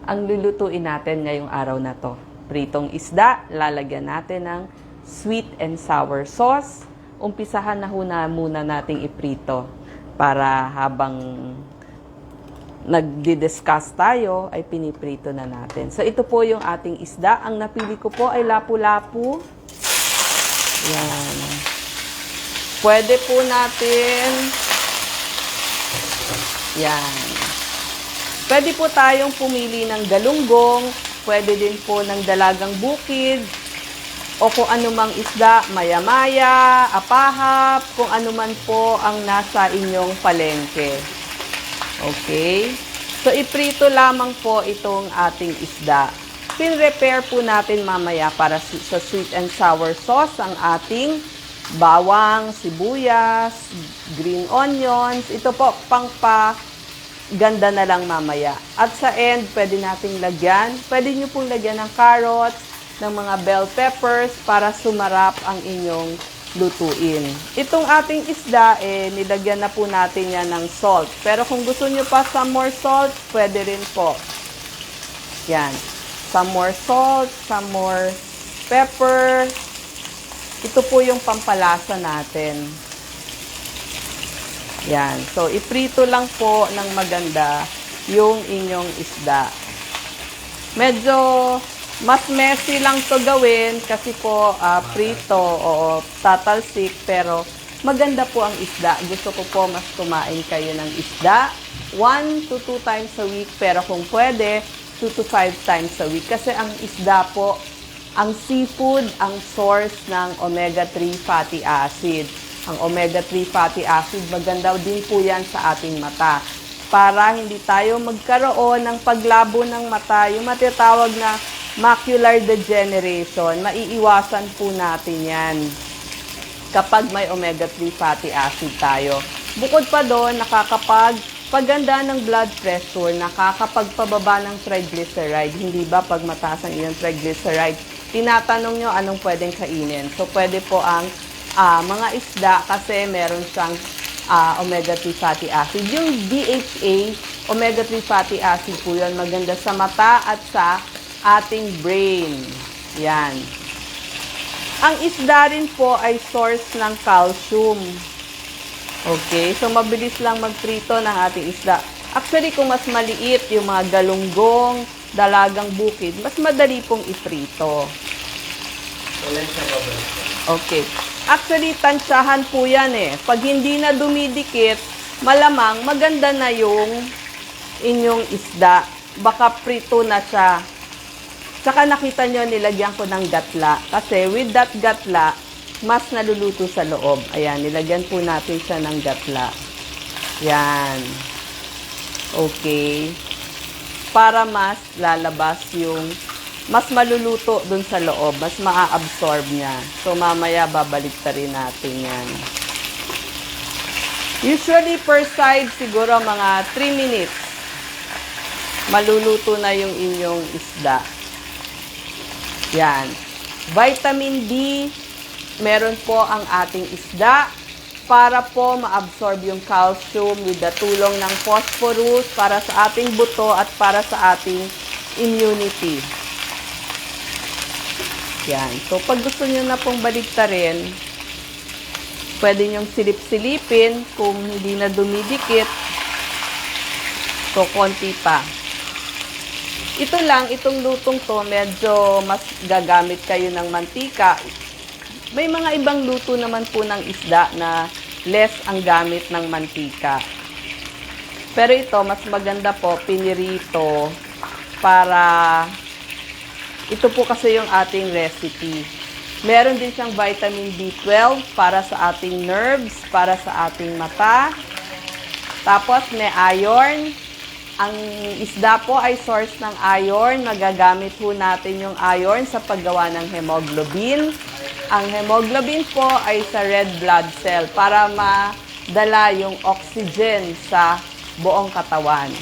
ang lulutuin natin ngayong araw na to. Pritong isda, lalagyan natin ng sweet and sour sauce. Umpisahan na muna nating iprito para habang nagdi-discuss tayo ay piniprito na natin. So ito po yung ating isda. Ang napili ko po ay lapu-lapu. Yan. Pwede po natin yan. Pwede po tayong pumili ng galunggong, pwede din po ng dalagang bukid, o kung anumang isda, maya-maya, apahap, kung anuman po ang nasa inyong palengke. Okay? So, iprito lamang po itong ating isda. Pin-repair po natin mamaya para sa sweet and sour sauce ang ating bawang, sibuyas, green onions. Ito po, ganda na lang mamaya. At sa end, pwede nating lagyan. Pwede nyo pong lagyan ng carrots, ng mga bell peppers para sumarap ang inyong lutuin. Itong ating isda, nilagyan na po natin yan ng salt. Pero kung gusto nyo pa some more salt, pwede rin po. Yan. Some more salt, some more pepper. Ito po yung pampalasa natin. Yan. So, iprito lang po ng maganda yung inyong isda. Medyo mas messy lang to gawin kasi po prito o tatalsik, pero maganda po ang isda. Gusto ko po mas kumain kayo ng isda 1 to 2 times a week, pero kung pwede 2 to 5 times a week kasi ang isda po, ang seafood, ang source ng omega-3 fatty acid. Ang omega-3 fatty acid, maganda din po yan sa ating mata. Para hindi tayo magkaroon ng paglabo ng mata, yung matatawag na macular degeneration, maiiwasan po natin yan kapag may omega-3 fatty acid tayo. Bukod pa doon, nakakapagpaganda ng blood pressure, nakakapagpababa ng triglyceride. Hindi ba pag mataas ang inyong triglyceride, tinatanong nyo anong pwedeng kainin? So, pwede po ang mga isda kasi meron siyang omega-3 fatty acid. Yung DHA, omega-3 fatty acid po yun, maganda sa mata at sa ating brain. Yan. Ang isda rin po ay source ng calcium. Okay, so mabilis lang magprito ng ating isda. Actually, kung mas maliit, yung mga galunggong, dalagang bukid, mas madali pong iprito. Okay. Actually, tansyahan po yan Pag hindi na dumidikit, malamang maganda na yung inyong isda. Baka prito na siya. Tsaka nakita nyo, nilagyan ko ng gatla. Kasi with that gatla, mas naluluto sa loob. Ayan, nilagyan po natin siya ng gatla. Yan. Okay. Para mas lalabas yung mas maluluto dun sa loob, mas maa-absorb niya. So, mamaya babalik ta rin natin yan. Usually, per side, siguro mga 3 minutes, maluluto na yung inyong isda. Yan. Vitamin D, meron po ang ating isda para po ma-absorb yung calcium with the tulong ng phosphorus para sa ating buto at para sa ating immunity. Yan. So, pag gusto nyo na pong baliktarin, pwede nyong silip-silipin kung hindi na dumidikit. So, konti pa. Ito lang, itong lutong to, medyo mas gagamit kayo ng mantika. May mga ibang luto naman po ng isda na less ang gamit ng mantika. Pero ito, mas maganda po, pinirito para ito po kasi yung ating recipe. Meron din siyang vitamin B12 para sa ating nerves, para sa ating mata. Tapos may iron. Ang isda po ay source ng iron. Magagamit po natin yung iron sa paggawa ng hemoglobin. Ang hemoglobin po ay sa red blood cell para madala yung oxygen sa buong katawan.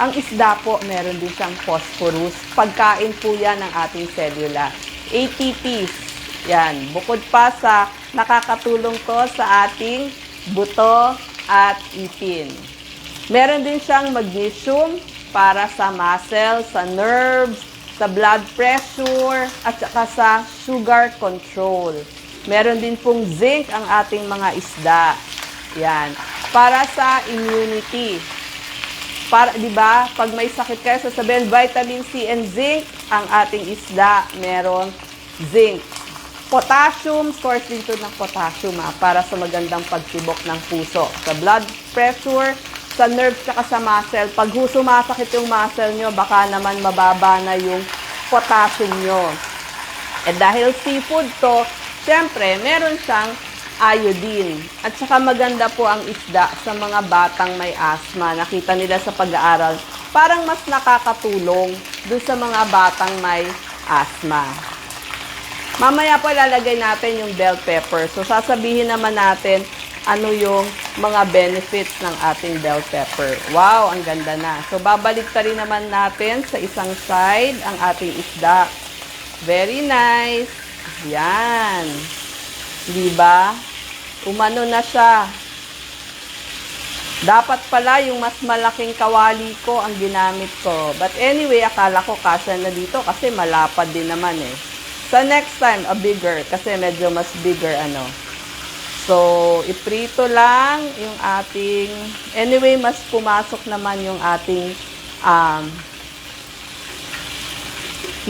Ang isda po, meron din siyang phosphorus. Pagkain po yan ng ating selula. ATPs. Yan. Bukod pa sa nakakatulong to sa ating buto at ipin. Meron din siyang magnesium para sa muscle, sa nerves, sa blood pressure, at saka sa sugar control. Meron din pong zinc ang ating mga isda. Yan. Para sa immunity. Para, di ba, pag may sakit kayo, sasabihin, vitamin C and zinc, ang ating isda, meron zinc. Potassium, source din ito ng potassium para sa magandang pagtibok ng puso. Sa blood pressure, sa nerves, saka sa muscle. Pag sumasakit yung muscle nyo, baka naman mababa na yung potassium nyo. Eh dahil seafood to, syempre, meron siyang iodine. At saka maganda po ang isda sa mga batang may asthma. Nakita nila sa pag-aaral, parang mas nakakatulong dun sa mga batang may asthma. Mamaya po lalagay natin yung bell pepper. So sasabihin naman natin ano yung mga benefits ng ating bell pepper. Wow, ang ganda na. So babalik ta rin naman natin sa isang side ang ating isda. Very nice. Yan. Diba? Umano na siya. Dapat pala yung mas malaking kawali ko ang ginamit ko. But anyway, akala ko kasya na dito kasi malapad din naman eh. So next time, a bigger kasi medyo mas bigger ano. So, iprito lang yung ating, anyway, mas pumasok naman yung ating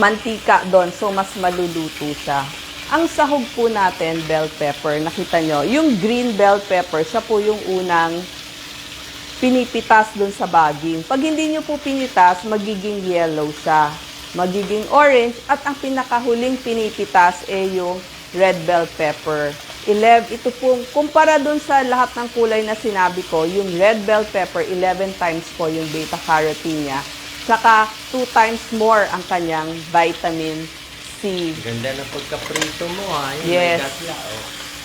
mantika doon. So, mas maluluto siya. Ang sahog po natin, bell pepper, nakita nyo, yung green bell pepper, siya po yung unang pinipitas doon sa baging. Pag hindi nyo po pinitas, magiging yellow siya. Magiging orange. At ang pinakahuling pinipitas ay yung red bell pepper. Ito pong, kumpara dun sa lahat ng kulay na sinabi ko, yung red bell pepper, 11 times po yung beta-carotene niya. Tsaka 2 times more ang kanyang vitamin C. Ganda na pagkaprito mo ha. Yung yes.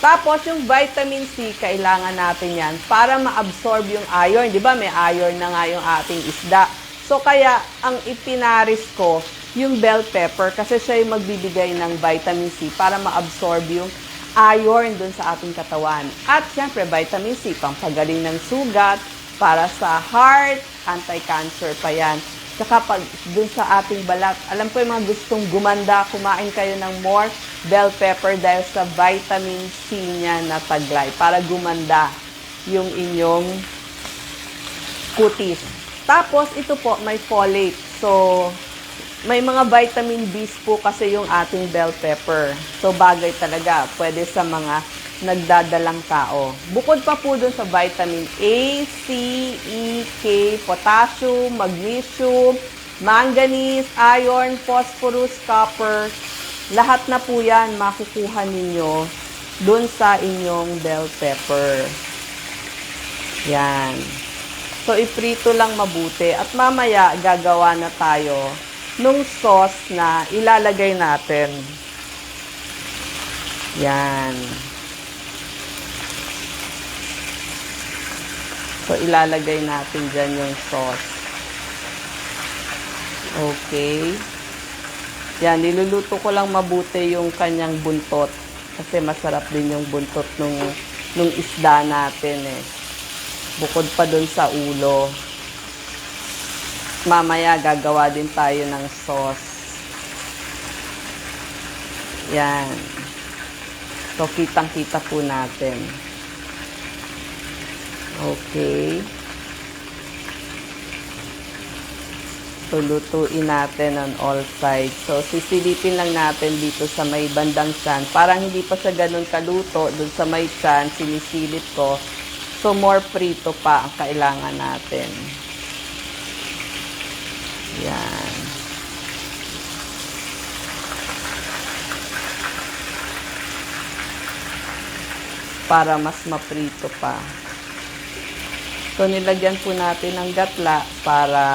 Tapos yung vitamin C, kailangan natin yan para ma-absorb yung iron. Di ba may iron na nga yung ating isda. So kaya ang ipinaris ko yung bell pepper kasi siya yung magbibigay ng vitamin C para ma-absorb yung iron dun sa ating katawan. At syempre, vitamin C, pampagaling ng sugat, para sa heart, anti-cancer pa yan. Tsaka pag dun sa ating balat, alam ko yung mga gustong gumanda, kumain kayo ng more bell pepper dahil sa vitamin C niya na taglay para gumanda yung inyong kutis. Tapos, ito po, may folate. So, may mga vitamin B's po kasi yung ating bell pepper. So, bagay talaga. Pwede sa mga nagdadalang tao. Bukod pa po dun sa vitamin A, C, E, K, potassium, magnesium, manganese, iron, phosphorus, copper. Lahat na po yan makukuha ninyo dun sa inyong bell pepper. Yan. So, iprito lang mabuti. At mamaya, gagawa na tayo nung sauce na ilalagay natin. Yan. So, ilalagay natin dyan yung sauce. Okay. Yan, niluluto ko lang mabuti yung kanyang buntot. Kasi masarap din yung buntot nung isda natin eh. Bukod pa dun sa ulo. Mamaya gagawa din tayo ng sauce. Yan. So, kitang-kita po natin. Okay. So, lutuin natin on all sides. So, sisilipin lang natin dito sa may bandang tiyan. Parang hindi pa siya ganun kaluto. Doon sa may tiyan, sinisilip ko. So, more prito pa ang kailangan natin. Yan. Para mas maprito pa. So, nilagyan po natin ng gatla para...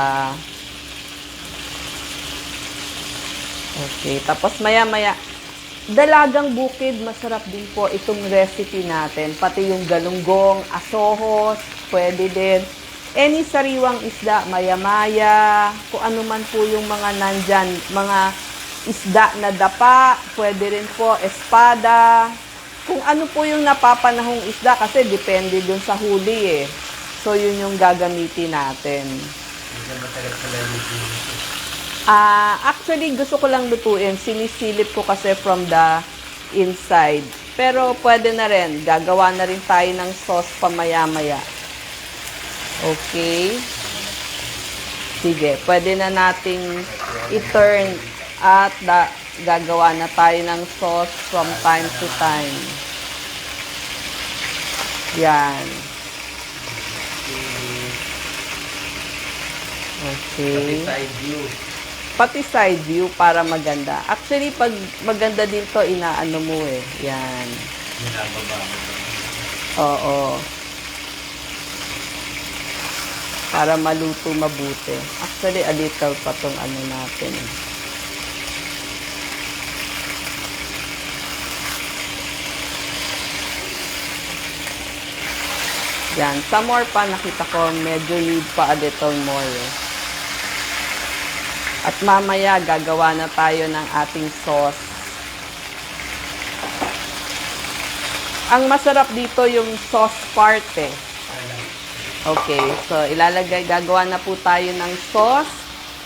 Okay. Tapos, maya-maya, dalagang bukid, masarap din po itong recipe natin. Pati yung galunggong, asohos, pwede din. Any sariwang isda, maya-maya, kung ano man po yung mga nandyan, mga isda na dapa, pwede rin po, espada. Kung ano po yung napapanahong isda, kasi depende dun sa huli eh. So, yun yung gagamitin natin. Hindi na matagal pala lulutuin. Actually, gusto ko lang lutuin. Sinisilip ko kasi from the inside. Pero pwede na rin. Gagawa na rin tayo ng sauce pamaya-maya. Okay. Sige, pwede na nating i-turn at gagawa na tayo ng sauce from time to time. Yan. Okay. Side view. Pati side view para maganda. Actually, pag maganda din to, inaano mo eh. Yan. Binababa mo. Oo. Para maluto mabuti. Actually, a little pa tong ano natin. Yan. Some more pa, nakita ko, medyo need pa a little more eh. At mamaya, gagawa na tayo ng ating sauce. Ang masarap dito yung sauce part eh. Okay, so gagawa na po tayo ng sauce.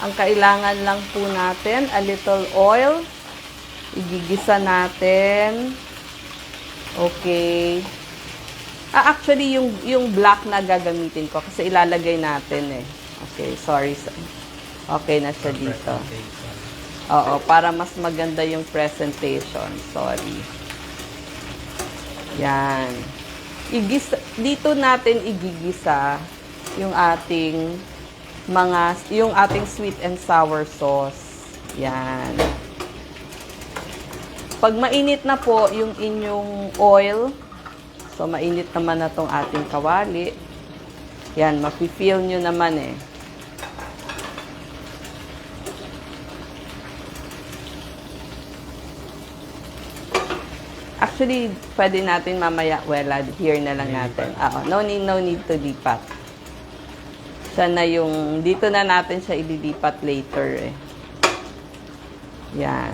Ang kailangan lang po natin, a little oil. Igigisa natin. Okay. Actually, yung black na gagamitin ko kasi ilalagay natin eh. Okay, sorry. Okay na siya dito. Oo, para mas maganda yung presentation. Sorry. Yan. Dito natin igigisa yung ating sweet and sour sauce. Yan. Pag mainit na po yung inyong oil, so mainit naman na tong ating kawali. Yan, mafe-feel nyo naman eh. Actually, pwede natin mamaya, here na lang natin. No need to lipat. Siya na yung, dito na natin siya ililipat later eh. Yan.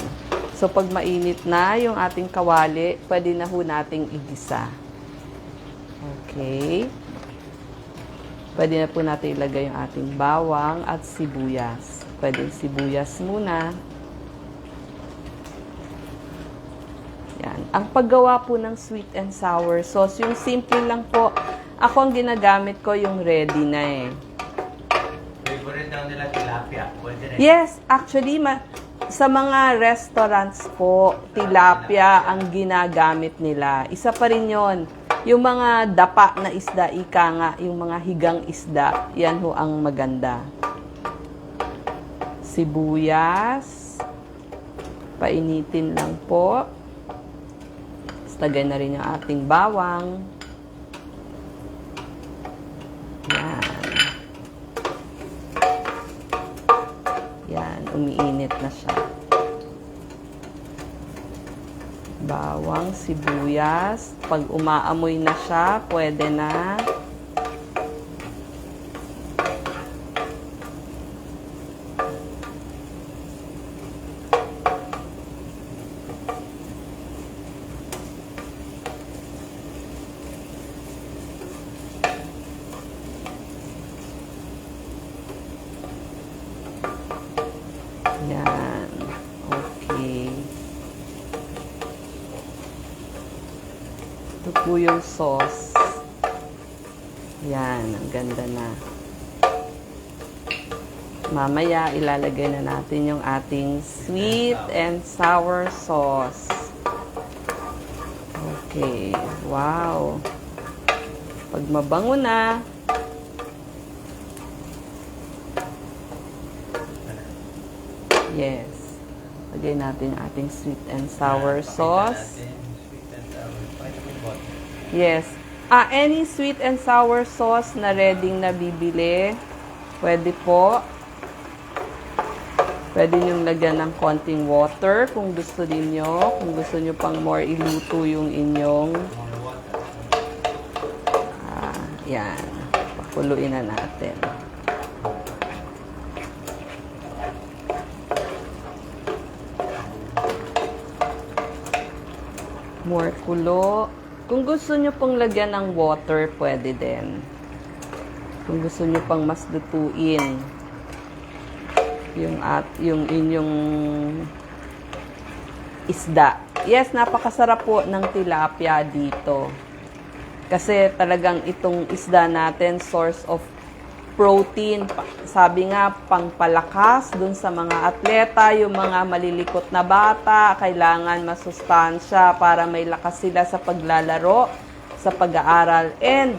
So, pag mainit na yung ating kawali, pwede na ho nating igisa. Okay. Pwede na po natin ilagay yung ating bawang at sibuyas. Pwede sibuyas muna. Yan. Ang paggawa po ng sweet and sour sauce, yung simple lang po. Ako ang ginagamit ko yung ready na eh. Favorite daw nila tilapia. Pwede rin. Yes, actually, sa mga restaurants po, tilapia ang ginagamit nila. Isa pa rin yun. Yung mga dapa na isda, ika nga, yung mga higang isda, yan ho ang maganda. Sibuyas. Painitin lang po. Lagay na rin yung ating bawang. Yan. Yan, umiinit na siya. Bawang, sibuyas. Pag umaamoy na siya, pwede na. Yan. Okay. Ito po yung sauce. Yan. Ang ganda na. Mamaya, ilalagay na natin yung ating sweet and sour sauce. Okay. Wow. Pag mabango na, yes. Lagay natin yung ating sweet and sour sauce. Yes. Any sweet and sour sauce na ready na bibili, pwede po. Pwede nyo lagyan ng konting water kung gusto niyo. Kung gusto nyo pang more iluto yung inyong yan. Pakuluin na natin. More kulo. Kung gusto nyo pong lagyan ng water, pwede din. Kung gusto nyo pang mas lutuin. yung inyong isda. Yes, napakasarap po ng tilapia dito. Kasi talagang itong isda natin, source of protein. Sabi nga, pangpalakas dun sa mga atleta, yung mga malilikot na bata, kailangan masustansya para may lakas sila sa paglalaro, sa pag-aaral. And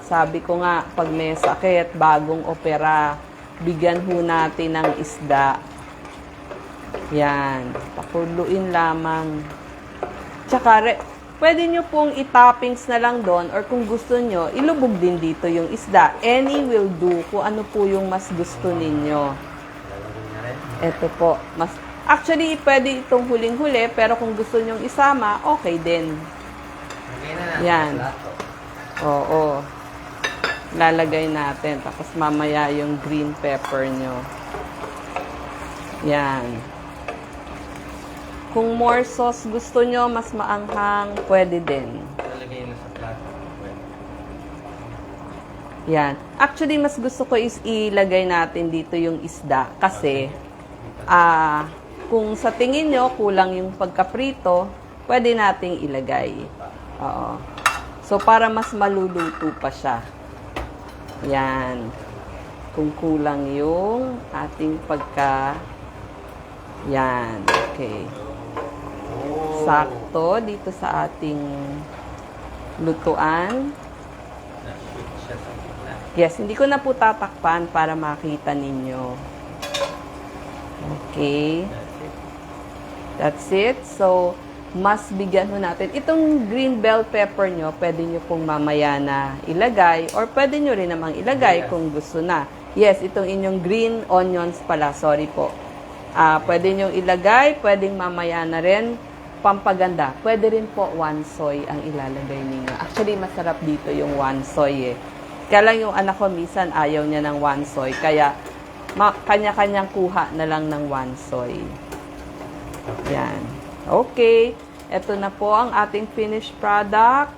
sabi ko nga, pag may sakit, bagong opera, bigyan ho natin ng isda. Yan, pakuluin lamang. Tsaka, pwede nyo pong itoppings na lang doon or kung gusto nyo, ilubog din dito yung isda. Any will do kung ano po yung mas gusto ninyo. Lalagyan na rin. Ito po. Actually, pwede itong huling-huli pero kung gusto nyong isama, okay din. Lagay na natin Yan. sa plato. Oo. Lalagay natin. Tapos mamaya yung green pepper nyo. Yan. Kung more sauce gusto nyo, mas maanghang, pwede din. Lalagay na sa plato. Pwede. Yan. Actually, mas gusto ko is ilagay natin dito yung isda. Kasi, kung sa tingin nyo, kulang yung pagkaprito, pwede nating ilagay. Oo. So, para mas maluluto pa siya. Yan. Kung kulang yung ating Yan. Okay. Sakto dito sa ating lutuan. Na-shoot siya sa gitna. Yes, hindi ko na po tatakpan para makita ninyo. Okay. That's it. That's it. So, mas bigyan ho natin. Itong green bell pepper nyo, pwede nyo pong mamaya na ilagay or pwede nyo rin namang ilagay kung gusto na. Yes, itong inyong green onions pala. Sorry po. Pwede nyo ilagay, pwedeng mamaya na rin. Pampaganda. Pwede rin po one soy ang ilalagay ninyo. Actually, masarap dito yung one soy eh. Kaya lang yung anak ko, minsan ayaw niya ng one soy. Kaya, kanya-kanyang kuha na lang ng one soy. Yan. Okay. Ito na po ang ating finished product.